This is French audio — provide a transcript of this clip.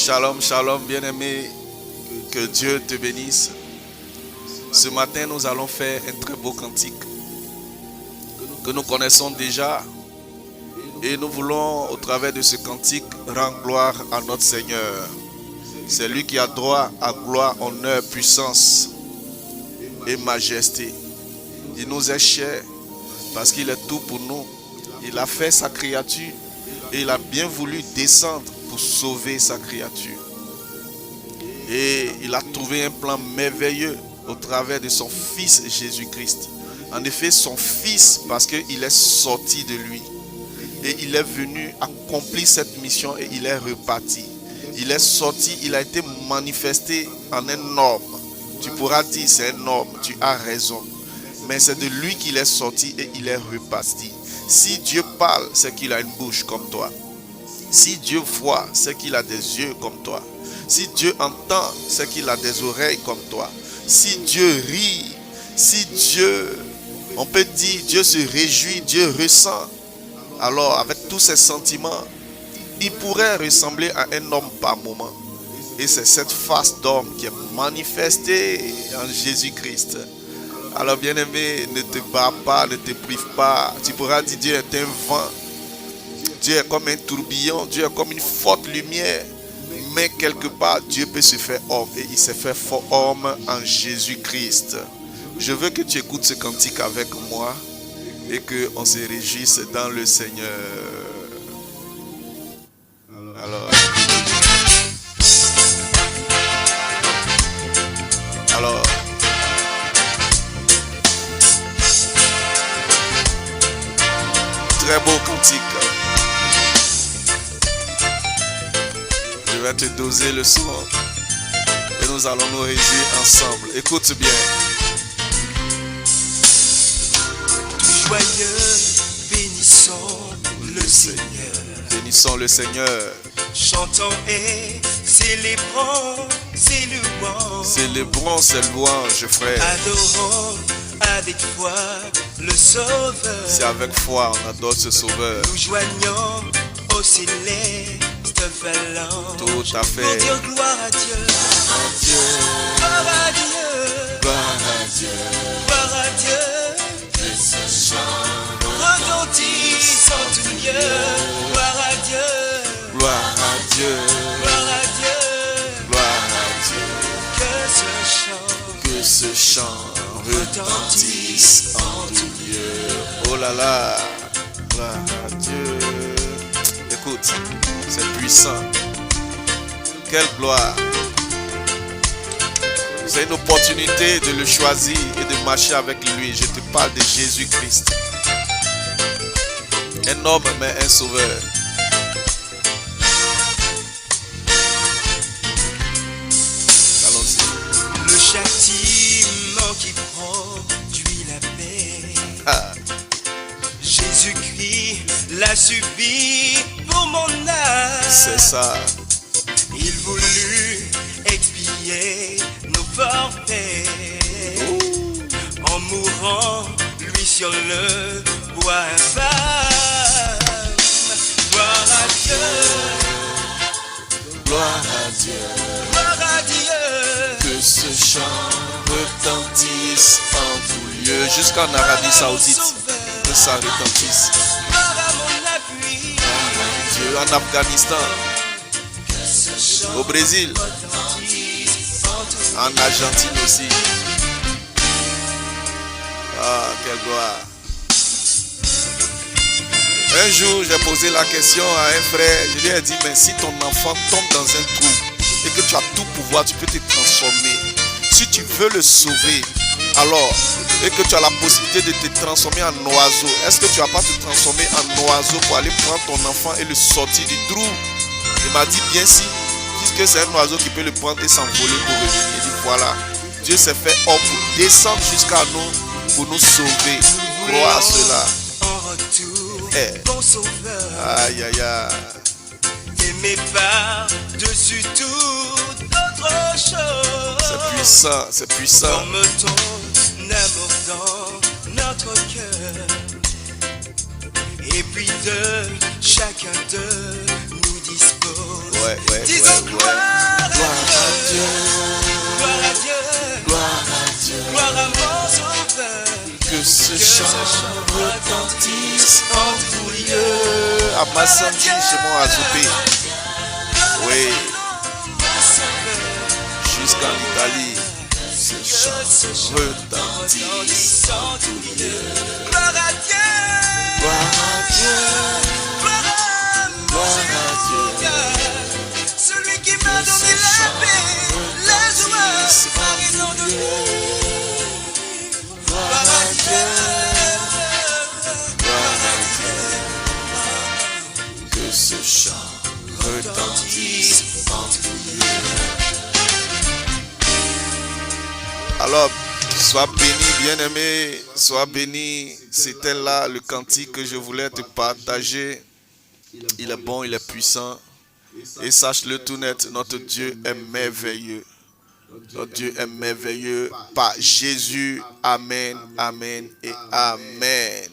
Shalom, shalom, bien-aimé, que Dieu te bénisse. Ce matin, nous allons faire un très beau cantique que nous connaissons déjà et nous voulons, au travers de ce cantique, rendre gloire à notre Seigneur. C'est lui qui a droit à gloire, honneur, puissance et majesté. Il nous est cher parce qu'il est tout pour nous. Il a fait sa créature et il a bien voulu descendre pour sauver sa créature. Et il a trouvé un plan merveilleux au travers de son Fils Jésus-Christ. En effet, son Fils, parce qu'il est sorti de lui. Et il est venu accomplir cette mission et il est reparti. Il est sorti, il a été manifesté en un homme. Tu pourras dire c'est un homme, tu as raison. Mais c'est de lui qu'il est sorti et il est reparti. Si Dieu parle, c'est qu'il a une bouche comme toi. Si Dieu voit, c'est qu'il a des yeux comme toi. Si Dieu entend, c'est qu'il a des oreilles comme toi. Si Dieu rit, si Dieu, on peut dire, Dieu se réjouit, Dieu ressent. Alors, avec tous ces sentiments, il pourrait ressembler à un homme par moment. Et c'est cette face d'homme qui est manifestée en Jésus-Christ. Alors, bien-aimé, ne te bats pas, ne te prive pas. Tu pourras dire, Dieu est un vent. Dieu est comme un tourbillon, Dieu est comme une forte lumière. Mais quelque part, Dieu peut se faire homme. Et il s'est fait homme en Jésus-Christ. Je veux que tu écoutes ce cantique avec moi. Et qu'on se réjouisse dans le Seigneur. Alors, très beau cantique. Je vais te doser le son et nous allons nous réjouir ensemble. Écoute bien. Tout joyeux, bénissons le Seigneur. Bénissons le Seigneur. Chantons et célébrons ses louanges. Célébrons ses louanges, frère. Adorons avec foi le Sauveur. C'est avec foi on adore ce Sauveur. Nous joignons au céleste phalange. Tout à fait. Pour dire gloire à Dieu. Gloire à Dieu. Gloire à Dieu. Gloire à Dieu. Que ce chant retentisse en tout lieu. Gloire à Dieu. Gloire à Dieu. Gloire à Dieu. Gloire à Dieu. Que ce chant retentisse en tout lieu. Oh là là. Gloire à Dieu. Écoute, c'est puissant. Quelle gloire. C'est une opportunité de le choisir et de marcher avec lui. Je te parle de Jésus-Christ. Un homme mais un sauveur. Allons-y. le châtiment qui produit la paix. Ah. Jésus-Christ l'a subi pour mon âme. C'est ça. Il voulut expier nos forfaits. En mourant, lui sur le bois infâme. Gloire à Dieu. Gloire à Dieu. Gloire à Dieu. Que ce chant retentisse en tout lieu. Jusqu'en Arabie Saoudite. Que ça retentisse. Gloire à mon appui. Dieu en Afghanistan. Au Brésil. En Argentine aussi. Ah, quelle gloire. Un jour, j'ai posé la question à un frère. Je lui ai dit, mais si ton enfant tombe dans un trou et que tu as tout pouvoir, tu peux te transformer. Si tu veux le sauver, alors, et que tu as la possibilité de te transformer en oiseau, est-ce que tu ne vas pas te transformer en oiseau pour aller prendre ton enfant et le sortir du trou? Il m'a dit, bien si, puisque c'est un oiseau qui peut le prendre et s'envoler pour revenir. Il dit, voilà, Dieu s'est fait homme pour descendre jusqu'à nous, pour nous sauver. Crois à cela. En retour, bon sauveur. Aïe, aïe, aïe. Aimé par-dessus toute autre chose. C'est puissant, c'est puissant. Comme ton amour dans notre cœur. Et puis de chacun de nous dispose. Ouais. Disons gloire. ce chant retentisse en tout lieu. À Massandi, chez moi, à Zoupé. Oui. Jusqu'en Italie. Ce chant retentisse en tout lieu. Gloire à Dieu. Gloire à Dieu. Gloire à Dieu. Celui qui m'a donné la paix, la joie, par raison de lui. Gloire à Dieu. Gloire à Dieu. Que ce chant retentisse en tout lieu. Alors, sois béni, bien-aimé, sois béni. C'était là le cantique que je voulais te partager. Il est bon, il est puissant. Et sache-le tout net, notre Dieu est merveilleux. Notre Dieu est merveilleux par Jésus. Amen, amen et amen.